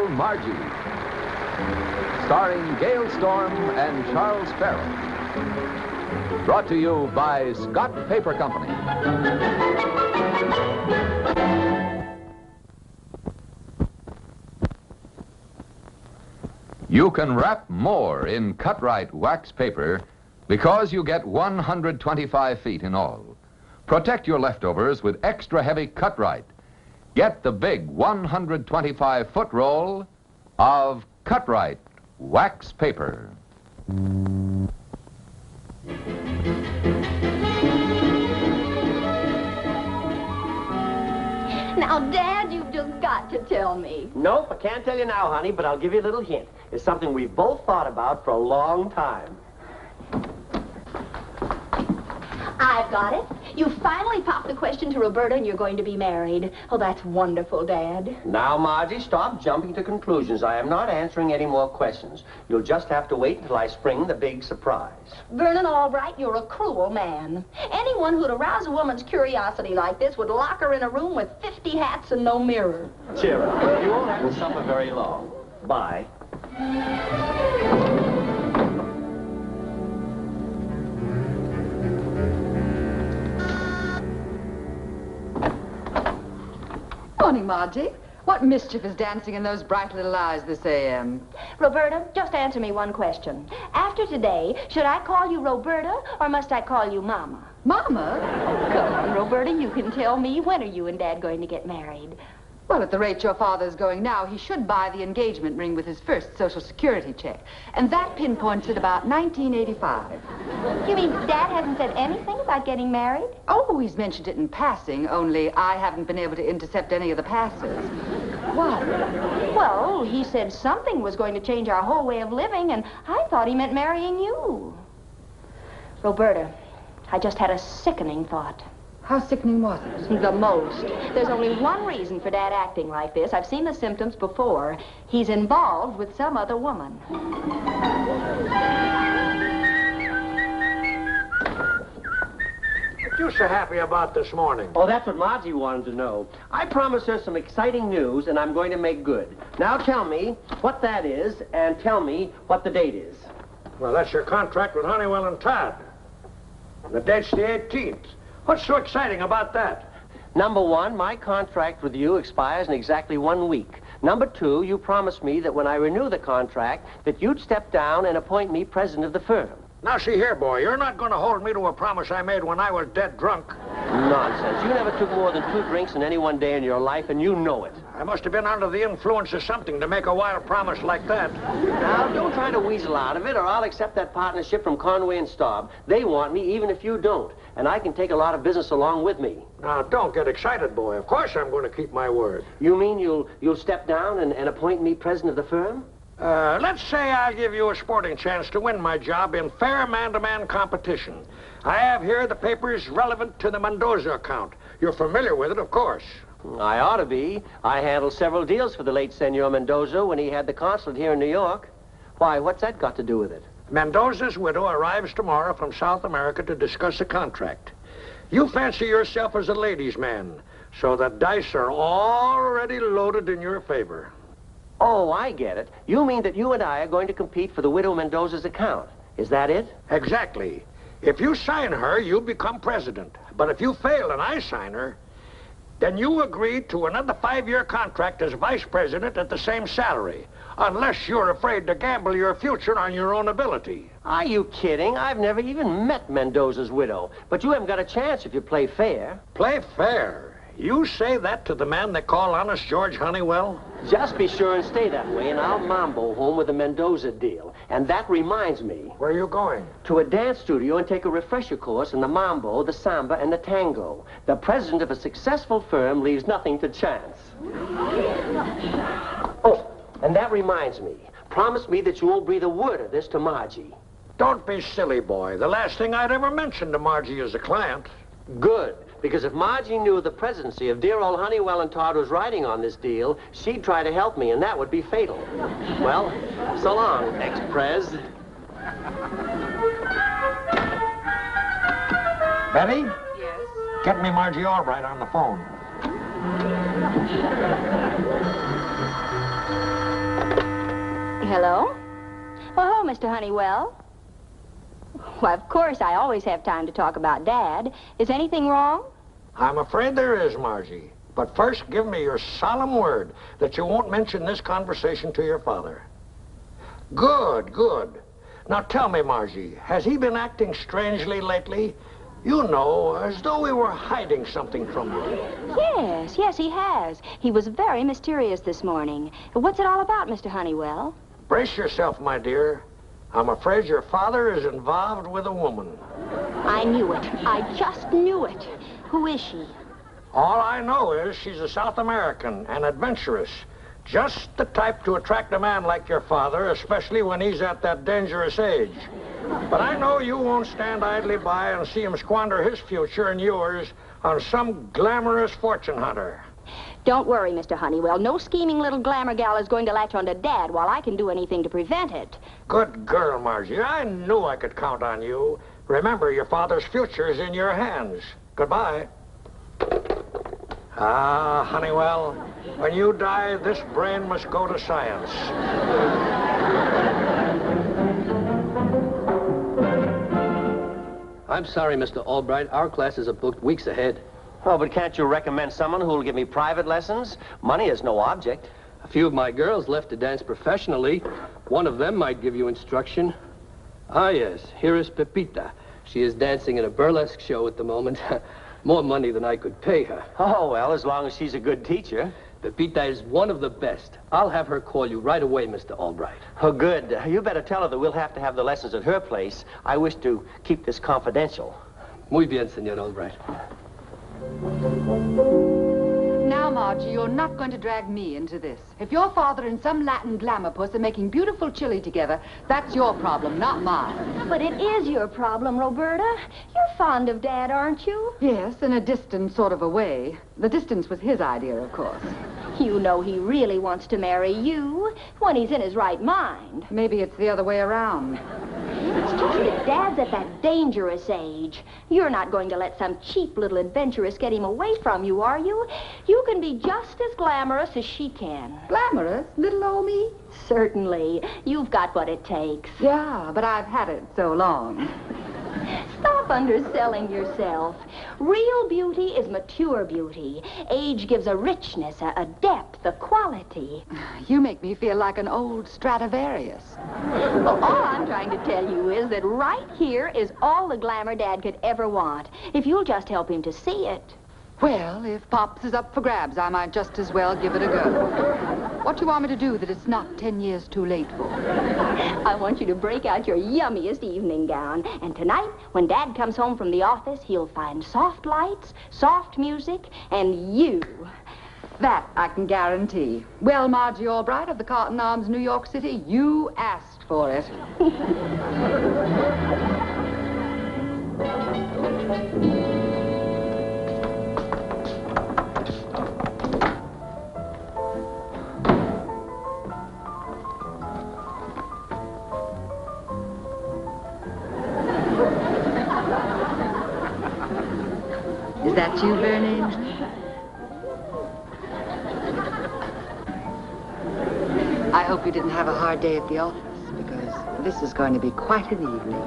Margie, starring Gale Storm and Charles Farrell. Brought to you by Scott Paper Company. You can wrap more in cut-right wax paper because you get 125 feet in all. Protect your leftovers with extra heavy cut-right. Get the big 125-foot roll of cut-right wax paper. Now, Dad, you've just got to tell me. Nope, I can't tell you now, honey, but I'll give you a little hint. It's something we've both thought about for a long time. I've got it. You finally popped the question to Roberta and you're going to be married. Oh, that's wonderful, Dad. Now, Margie, stop jumping to conclusions. I am not answering any more questions. You'll just have to wait until I spring the big surprise. Vernon Albright, you're a cruel man. Anyone who'd arouse a woman's curiosity like this would lock her in a room with 50 hats and no mirror. Cheer up. You won't have to suffer very long. Bye. Morning, Margie. What mischief is dancing in those bright little eyes this a.m.? Roberta, just answer me one question. After today, should I call you Roberta or must I call you Mama? Mama? Come on, Roberta, you can tell me. When are you and Dad going to get married? Well, at the rate your father's going now, he should buy the engagement ring with his first Social Security check. And that pinpoints it about 1985. You mean Dad hasn't said anything about getting married? Oh, he's mentioned it in passing, only I haven't been able to intercept any of the passes. What? Well, he said something was going to change our whole way of living, and I thought he meant marrying you. Roberta, I just had a sickening thought. How sickening was it? The most. There's only one reason for Dad acting like this. I've seen the symptoms before. He's involved with some other woman. What you so happy about this morning? Oh, that's what Margie wanted to know. I promised her some exciting news, and I'm going to make good. Now tell me what that is, and tell me what the date is. Well, that's your contract with Honeywell and Todd. The date's the 18th. What's so exciting about that? Number one, my contract with you expires in exactly 1 week. Number two, you promised me that when I renew the contract, that you'd step down and appoint me president of the firm. Now, see here, boy, you're not going to hold me to a promise I made when I was dead drunk. Nonsense. You never took more than 2 drinks in any one day in your life, and you know it. I must have been under the influence of something to make a wild promise like that. Now, don't try to weasel out of it, or I'll accept that partnership from Conway and Staub. They want me, even if you don't. And I can take a lot of business along with me. Now, don't get excited, boy. Of course I'm going to keep my word. You mean you'll step down and appoint me president of the firm? Let's say I'll give you a sporting chance to win my job in fair man-to-man competition. I have here the papers relevant to the Mendoza account. You're familiar with it, of course. I ought to be. I handled several deals for the late Senor Mendoza when he had the consulate here in New York. Why, what's that got to do with it? Mendoza's widow arrives tomorrow from South America to discuss a contract. You fancy yourself as a ladies' man, so the dice are already loaded in your favor. Oh, I get it. You mean that you and I are going to compete for the widow Mendoza's account. Is that it? Exactly. If you sign her, you become president. But if you fail and I sign her, then you agree to another 5-year contract as vice president at the same salary, unless you're afraid to gamble your future on your own ability. Are you kidding? I've never even met Mendoza's widow. But you haven't got a chance if you play fair. Play fair? You say that to the man they call Honest George Honeywell? Just be sure and stay that way, and I'll Mambo home with the Mendoza deal. And that reminds me. Where are you going? To a dance studio and take a refresher course in the Mambo, the Samba, and the Tango. The president of a successful firm leaves nothing to chance. Oh, and that reminds me. Promise me that you won't breathe a word of this to Margie. Don't be silly, boy. The last thing I'd ever mention to Margie is a client. Good, Because if Margie knew the presidency of dear old Honeywell and Todd was riding on this deal, she'd try to help me, and that would be fatal. Well, so long, ex-Prez. Betty? Yes? Get me Margie Albright on the phone. Hello? Oh, Mr. Honeywell. Why, of course, I always have time to talk about Dad. Is anything wrong? I'm afraid there is, Margie. But first, give me your solemn word that you won't mention this conversation to your father. Good, good. Now tell me, Margie, has he been acting strangely lately? You know, as though we were hiding something from you. Yes, he has. He was very mysterious this morning. What's it all about, Mr. Honeywell? Brace yourself, my dear. I'm afraid your father is involved with a woman. I knew it. I just knew it. Who is she? All I know is she's a South American and adventurous. Just the type to attract a man like your father, especially when he's at that dangerous age. But I know you won't stand idly by and see him squander his future and yours on some glamorous fortune hunter. Don't worry, Mr. Honeywell. No scheming little glamour gal is going to latch onto Dad while I can do anything to prevent it. Good girl, Margie. I knew I could count on you. Remember, your father's future is in your hands. Goodbye. Ah, Honeywell, when you die, this brain must go to science. I'm sorry, Mr. Albright. Our classes are booked weeks ahead. Oh, but can't you recommend someone who will give me private lessons? Money is no object. A few of my girls left to dance professionally. One of them might give you instruction. Ah, yes. Here is Pepita. She is dancing in a burlesque show at the moment. More money than I could pay her. Oh, well, as long as she's a good teacher. Pepita is one of the best. I'll have her call you right away, Mr. Albright. Oh, good. You better tell her that we'll have to have the lessons at her place. I wish to keep this confidential. Muy bien, Senor Albright. Now, Margie, you're not going to drag me into this. If your father and some Latin glamour puss are making beautiful chili together, that's your problem, not mine. But it is your problem, Roberta. You're fond of Dad, aren't you? Yes, in a distant sort of a way. The distance was his idea, of course. You know he really wants to marry you when he's in his right mind. Maybe it's the other way around. It's just that Dad's at that dangerous age. You're not going to let some cheap little adventuress get him away from you, are you? You can be just as glamorous as she can. Glamorous? Little old me? Certainly. You've got what it takes. Yeah, but I've had it so long. Stop underselling yourself. Real beauty is mature beauty. Age gives a richness, a depth, a quality. You make me feel like an old Stradivarius. Well, all I'm trying to tell you is that right here is all the glamour Dad could ever want, if you'll just help him to see it. Well, if Pops is up for grabs, I might just as well give it a go. What do you want me to do that it's not 10 years too late for? I want you to break out your yummiest evening gown. And tonight, when Dad comes home from the office, he'll find soft lights, soft music, and you. That I can guarantee. Well, Margie Albright of the Cotton Arms, New York City, you asked for it. Is that you, Vern Angel? I hope you didn't have a hard day at the office, because this is going to be quite an evening.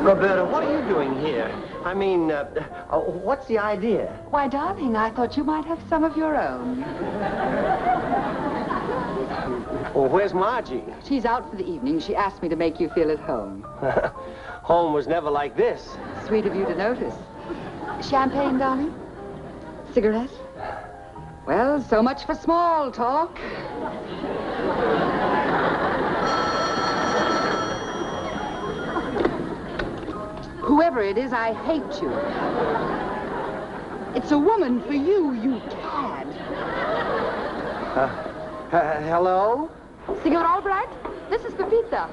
Roberta, what are you doing here? I mean, what's the idea? Why, darling, I thought you might have some of your own. Well, where's Margie? She's out for the evening. She asked me to make you feel at home. Home was never like this. Sweet of you to notice. Champagne, darling? Cigarette? Well, so much for small talk. Whoever it is, I hate you. It's a woman for you, you cad. Hello? Senor Albright, this is Pepita.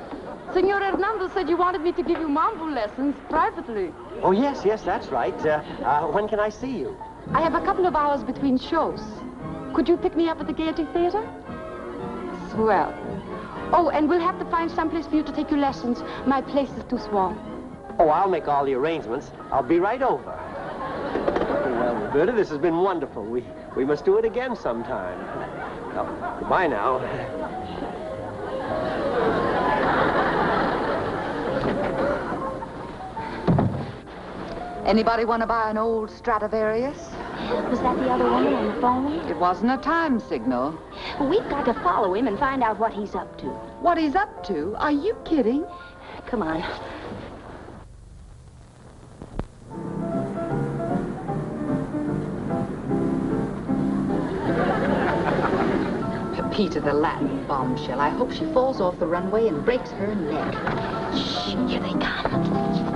Senor Hernando said you wanted me to give you Mambo lessons privately. Oh, yes, that's right. When can I see you? I have a couple of hours between shows. Could you pick me up at the Gaiety Theater? Swell. Oh, and we'll have to find someplace for you to take your lessons. My place is too small. Oh, I'll make all the arrangements. I'll be right over. Well, Roberta, this has been wonderful. We must do it again sometime. Oh, goodbye now. Anybody want to buy an old Stradivarius? Was that the other woman on the phone? It wasn't a time signal. We've got to follow him and find out what he's up to. What he's up to? Are you kidding? Come on. Pepita, the Latin bombshell. I hope she falls off the runway and breaks her neck. Shh, here they come.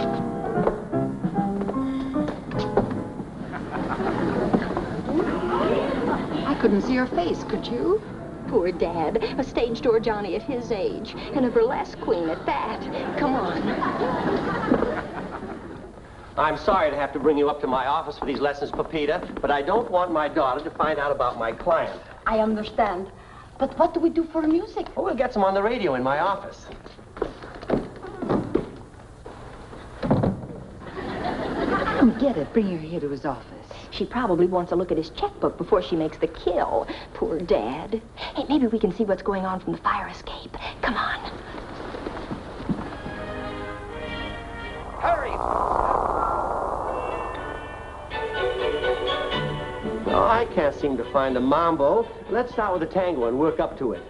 I couldn't see her face, could you? Poor Dad, a stage door Johnny at his age, and a burlesque queen at that. Come on. I'm sorry to have to bring you up to my office for these lessons, Pepita, but I don't want my daughter to find out about my client. I understand. But what do we do for music? Oh, we'll get some on the radio in my office. Get it. Bring her here to his office. She probably wants to look at his checkbook before she makes the kill. Poor Dad. Hey, maybe we can see what's going on from the fire escape. Come on. Hurry! No, I can't seem to find the Mambo. Let's start with the tango and work up to it.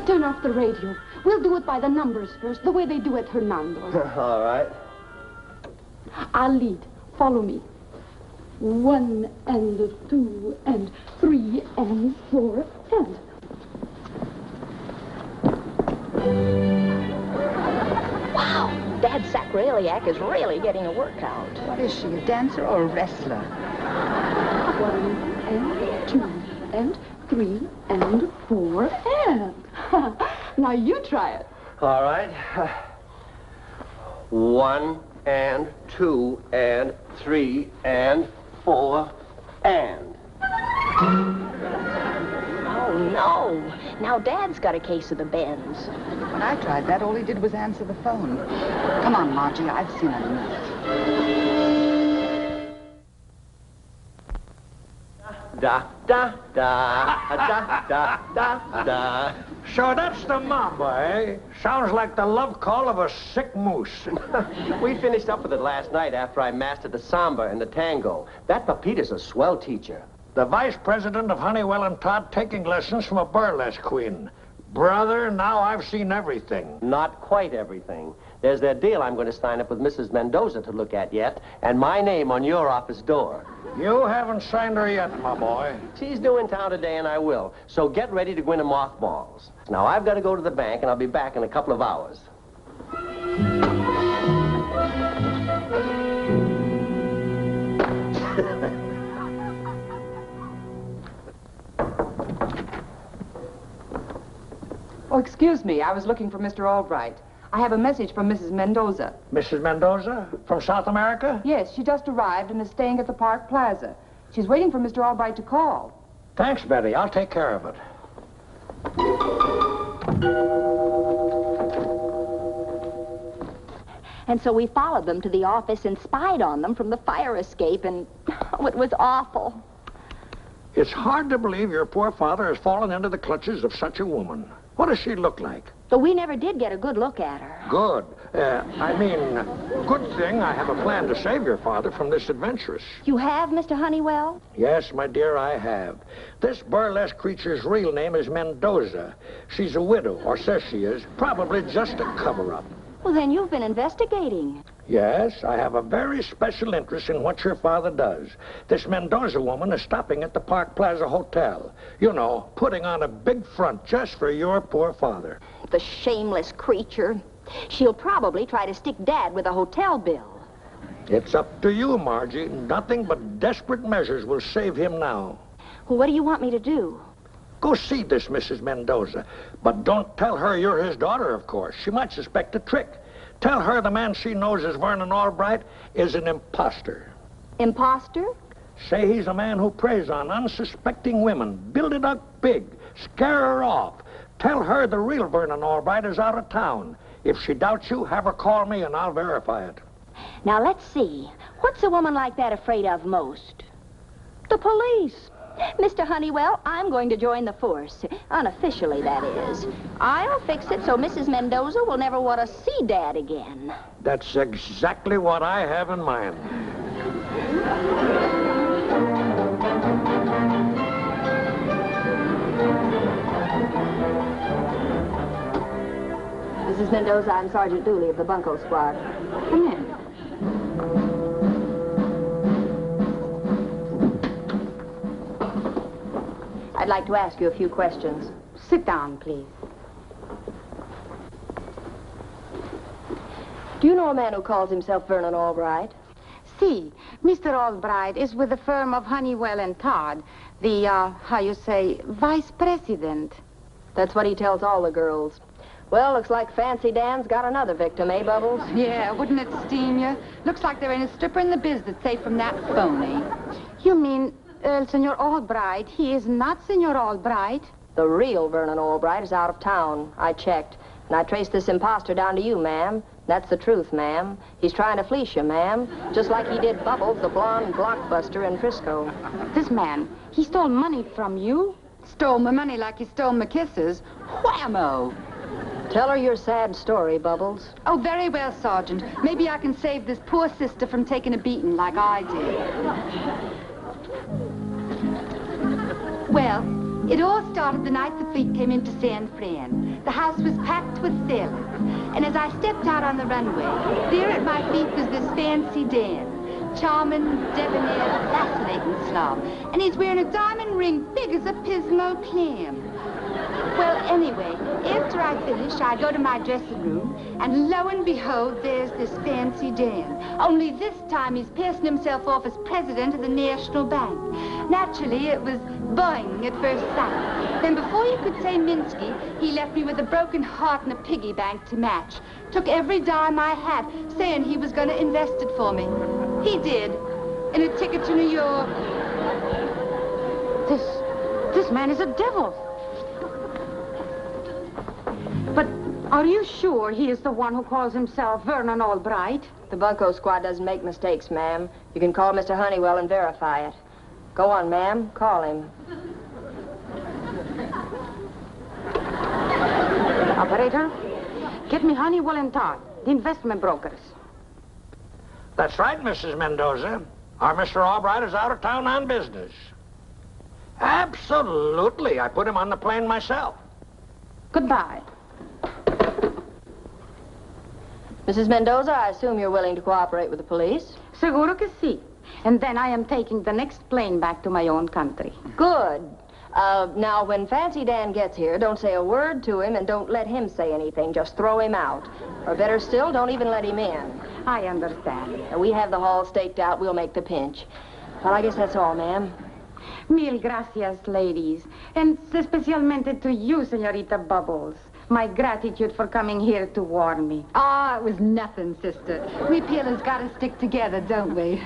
Turn off the radio. We'll do it by the numbers first, the way they do at Hernando's. All right. I'll lead. Follow me. 1 and 2 and 3 and 4 and... Wow, Dad Sacroiliac is really getting a workout. What is she, a dancer or a wrestler? 1 and 2 and 3 and 4 and... Now you try it. All right. 1 and 2 and 3 and 4 and... Oh, no. Now Dad's got a case of the bends. When I tried that, all he did was answer the phone. Come on, Margie, I've seen enough. Da, da, da, da, da, da, da. So that's the Mambo, eh? Sounds like the love call of a sick moose. We finished up with it last night after I mastered the samba and the tango. That Pepita's a swell teacher. The vice president of Honeywell and Todd taking lessons from a burlesque queen. Brother, now I've seen everything. Not quite everything. There's that deal I'm going to sign up with Mrs. Mendoza to look at yet, and my name on your office door. You haven't signed her yet, my boy. She's due in town today, and I will. So get ready to go into mothballs. Now, I've got to go to the bank, and I'll be back in a couple of hours. Oh, excuse me. I was looking for Mr. Albright. I have a message from Mrs. Mendoza. Mrs. Mendoza? From South America? Yes, she just arrived and is staying at the Park Plaza. She's waiting for Mr. Albright to call. Thanks, Betty. I'll take care of it. And so we followed them to the office and spied on them from the fire escape, and oh, it was awful. It's hard to believe your poor father has fallen into the clutches of such a woman. What does she look like? But we never did get a good look at her. Good. Good thing I have a plan to save your father from this adventuress. You have, Mr. Honeywell? Yes, my dear, I have. This burlesque creature's real name is Mendoza. She's a widow, or says she is, probably just a cover-up. Well, then you've been investigating. Yes, I have a very special interest in what your father does. This Mendoza woman is stopping at the Park Plaza Hotel. You know, putting on a big front just for your poor father. The shameless creature. She'll probably try to stick Dad with a hotel bill. It's up to you, Margie. Nothing but desperate measures will save him now. Well, what do you want me to do? Go see this Mrs. Mendoza. But don't tell her you're his daughter, of course. She might suspect a trick. Tell her the man she knows as Vernon Albright is an imposter. Imposter? Say he's a man who preys on unsuspecting women. Build it up big. Scare her off. Tell her the real Vernon Albright is out of town. If she doubts you, have her call me and I'll verify it. Now, let's see. What's a woman like that afraid of most? The police. Mr. Honeywell, I'm going to join the force. Unofficially, that is. I'll fix it so Mrs. Mendoza will never want to see Dad again. That's exactly what I have in mind. Mrs. Mendoza, I'm Sergeant Dooley of the Bunco Squad. Come in. I'd like to ask you a few questions. Sit down, please. Do you know a man who calls himself Vernon Albright? See, Mr. Albright is with the firm of Honeywell and Todd, the, how you say, vice president. That's what he tells all the girls. Well, looks like Fancy Dan's got another victim, eh, Bubbles? Yeah, wouldn't it steam you? Looks like there ain't a stripper in the biz that's safe from that phony. You mean, Senor Albright, he is not Senor Albright? The real Vernon Albright is out of town. I checked, and I traced this imposter down to you, ma'am. That's the truth, ma'am. He's trying to fleece you, ma'am, just like he did Bubbles, the blonde blockbuster in Frisco. This man, he stole money from you? Stole my money like he stole my kisses? Whammo! Tell her your sad story, Bubbles. Oh, very well, Sergeant. Maybe I can save this poor sister from taking a beating like I did. Well, it all started the night the fleet came into San Fran. The house was packed with sailors. And as I stepped out on the runway, there at my feet was this Fancy Dan. Charming, debonair, fascinating slob. And he's wearing a diamond ring big as a Pismo clam. Well, anyway, after I finish, I go to my dressing room, and lo and behold, there's this Fancy Dan. Only this time he's passing himself off as president of the National Bank. Naturally, it was boing at first sight. Then before you could say Minsky, he left me with a broken heart and a piggy bank to match. Took every dime I had, saying he was going to invest it for me. He did. And a ticket to New York. This man is a devil. But are you sure he is the one who calls himself Vernon Albright? The Bunco Squad doesn't make mistakes, ma'am. You can call Mr. Honeywell and verify it. Go on, ma'am. Call him. Operator, get me Honeywell and Todd, the investment brokers. That's right, Mrs. Mendoza. Our Mr. Albright is out of town on business. Absolutely. I put him on the plane myself. Goodbye. Mrs. Mendoza, I assume you're willing to cooperate with the police? Seguro que sí. And then I am taking the next plane back to my own country. Good. Now, when Fancy Dan gets here, don't say a word to him and don't let him say anything. Just throw him out. Or better still, don't even let him in. I understand. We have the hall staked out. We'll make the pinch. Well, I guess that's all, ma'am. Mil gracias, ladies. And especialmente to you, Senorita Bubbles. My gratitude for coming here to warn me. Ah, it was nothing, sister. We peelers gotta stick together, don't we?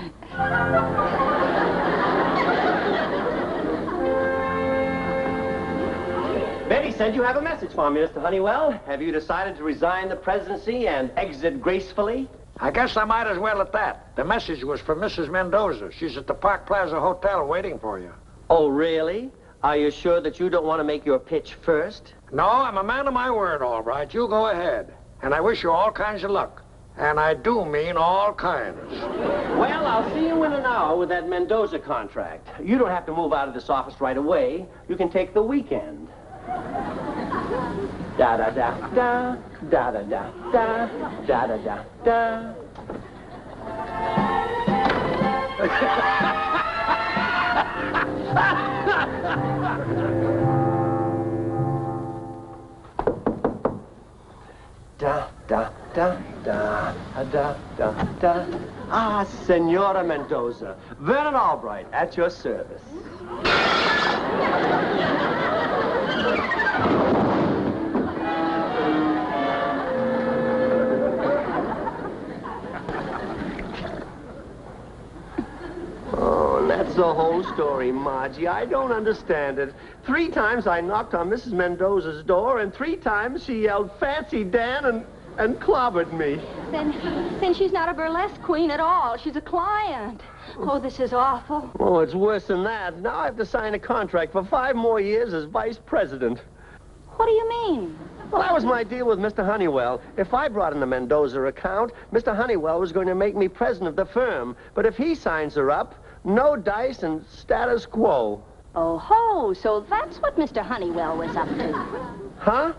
Betty said you have a message for me, Mr. Honeywell. Have you decided to resign the presidency and exit gracefully? I guess I might as well at that. The message was from Mrs. Mendoza. She's at the Park Plaza Hotel waiting for you. Oh, really? Are you sure that you don't want to make your pitch first? No, I'm a man of my word, all right. You go ahead. And I wish you all kinds of luck. And I do mean all kinds. Well, I'll see you in an hour with that Mendoza contract. You don't have to move out of this office right away. You can take the weekend. Da-da-da-da, da-da-da-da, da-da-da-da. Da, da, da, da, da, da, da. Ah, Senora Mendoza. Vern and Albright, at your service. That's the whole story, Margie. I don't understand it. 3 times I knocked on Mrs. Mendoza's door, and 3 times she yelled, "Fancy Dan," and clobbered me. Then she's not a burlesque queen at all. She's a client. Oh, this is awful. Oh, it's worse than that. Now I have to sign a contract for 5 more years as vice president. What do you mean? Well, that was my deal with Mr. Honeywell. If I brought in the Mendoza account, Mr. Honeywell was going to make me president of the firm. But if he signs her up, no dice and status quo. Oh, ho, so that's what Mr. Honeywell was up to. Huh?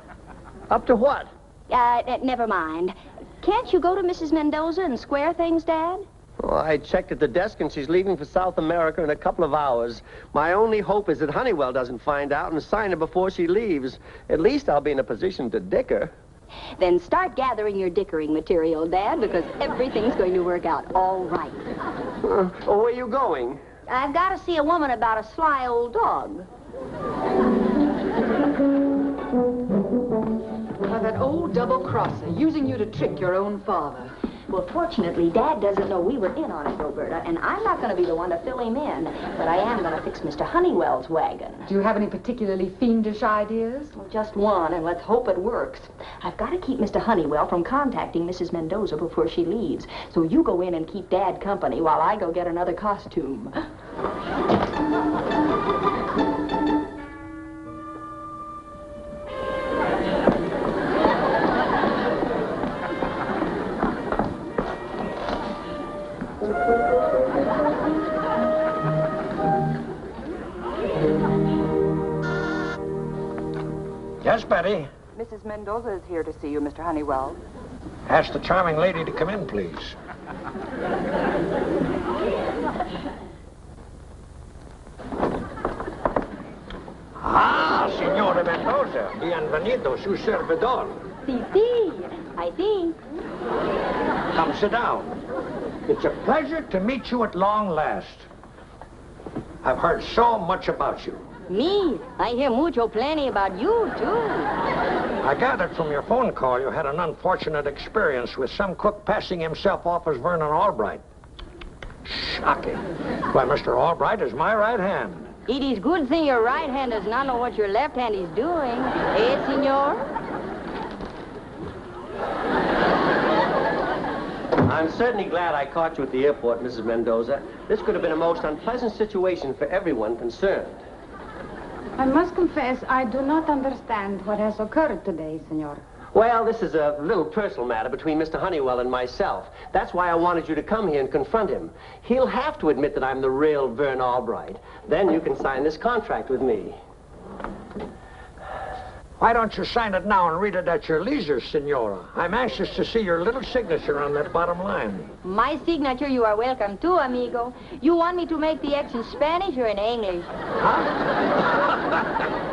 Up to what? Never mind. Can't you go to Mrs. Mendoza and square things, Dad? Well, I checked at the desk, and she's leaving for South America in a couple of hours. My only hope is that Honeywell doesn't find out and sign her before she leaves. At least I'll be in a position to dick her. Then start gathering your dickering material, Dad, because everything's going to work out all right. Where are you going? I've got to see a woman about a sly old dog. That old double-crosser, using you to trick your own father. Well, fortunately, Dad doesn't know we were in on it, Roberta, and I'm not going to be the one to fill him in, but I am going to fix Mr. Honeywell's wagon. Do you have any particularly fiendish ideas? Well, just one, and let's hope it works. I've got to keep Mr. Honeywell from contacting Mrs. Mendoza before she leaves, so you go in and keep Dad company while I go get another costume. Yes, Betty? Mrs. Mendoza is here to see you, Mr. Honeywell. Ask the charming lady to come in, please. Ah, Senora Mendoza. Bienvenido, su servidor. Si, I think. Come sit down. It's a pleasure to meet you at long last. I've heard so much about you. Me? I hear mucho plenty about you, too. I gathered from your phone call you had an unfortunate experience with some cook passing himself off as Vernon Albright. Shocking. Why, Mr. Albright is my right hand. It is good thing your right hand does not know what your left hand is doing. Eh, senor? I'm certainly glad I caught you at the airport, Mrs. Mendoza. This could have been a most unpleasant situation for everyone concerned. I must confess, I do not understand what has occurred today, senor. Well, this is a little personal matter between Mr. Honeywell and myself. That's why I wanted you to come here and confront him. He'll have to admit that I'm the real Vern Albright. Then you can sign this contract with me. Why don't you sign it now and read it at your leisure, Senora? I'm anxious to see your little signature on that bottom line. My signature you are welcome to, amigo. You want me to make the X in Spanish or in English? Huh?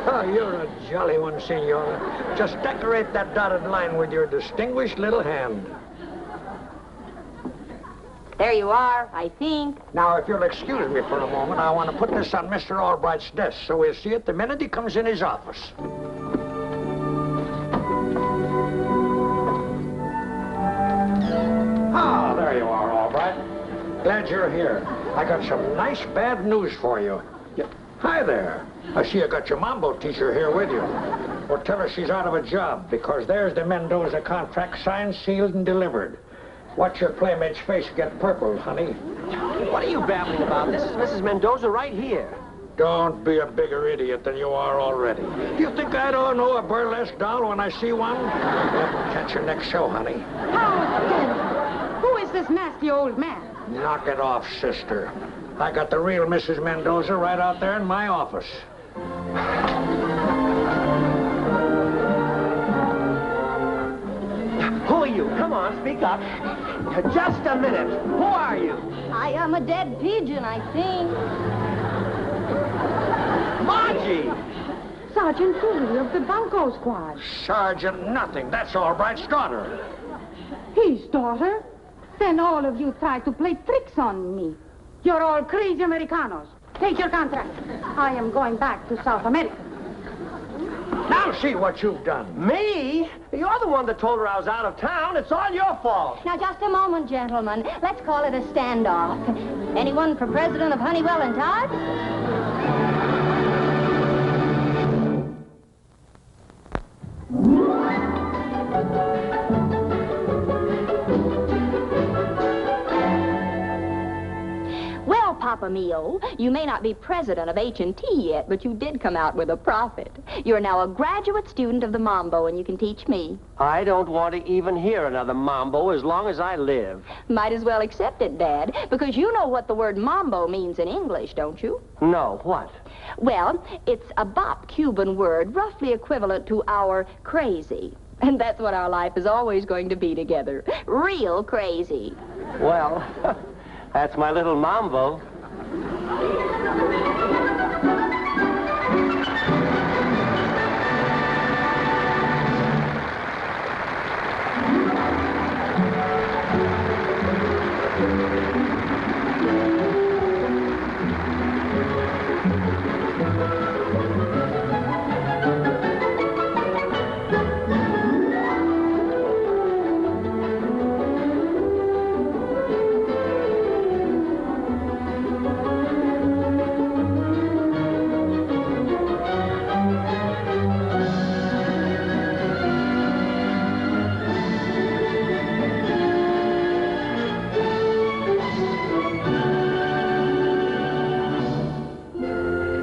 Oh, you're a jolly one, Senora. Just decorate that dotted line with your distinguished little hand. There you are, I think. Now, if you'll excuse me for a moment, I want to put this on Mr. Albright's desk so we'll see it the minute he comes in his office. Ah, there you are, Albright. Glad you're here. I got some nice bad news for you. Hi there. I see you got your Mambo teacher here with you. Well, tell her she's out of a job, because there's the Mendoza contract signed, sealed, and delivered. Watch your playmate's face get purple, honey. What are you babbling about? This is Mrs. Mendoza right here. Don't be a bigger idiot than you are already. Do you think I don't know a burlesque doll when I see one? Let me catch your next show, honey. Who is this nasty old man? Knock it off, sister. I got the real Mrs. Mendoza right out there in my office. Who are you? Come on, speak up. Just a minute. Who are you? I am a dead pigeon, I think. Margie! So Sergeant Willie of the Bunko Squad. Sergeant nothing. That's Albright's daughter. His daughter? Then all of you try to play tricks on me. You're all crazy Americanos. Take your contract. I am going back to South America. Now see what you've done. Me? You're the one that told her I was out of town. It's all your fault. Now, just a moment, gentlemen. Let's call it a standoff. Anyone for president of Honeywell and Todd? Well, Papa Mio, you may not be president of H&T yet, but you did come out with a profit. You're now a graduate student of the Mambo, and you can teach me. I don't want to even hear another Mambo as long as I live. Might as well accept it, Dad, because you know what the word Mambo means in English, don't you? No, what? Well, it's a bop Cuban word, roughly equivalent to our crazy. And that's what our life is always going to be together. Real crazy. Well, that's my little Mambo.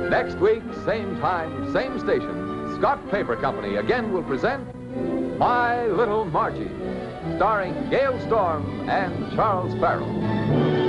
Next week, same time, same station, Scott Paper Company again will present My Little Margie, starring Gale Storm and Charles Farrell.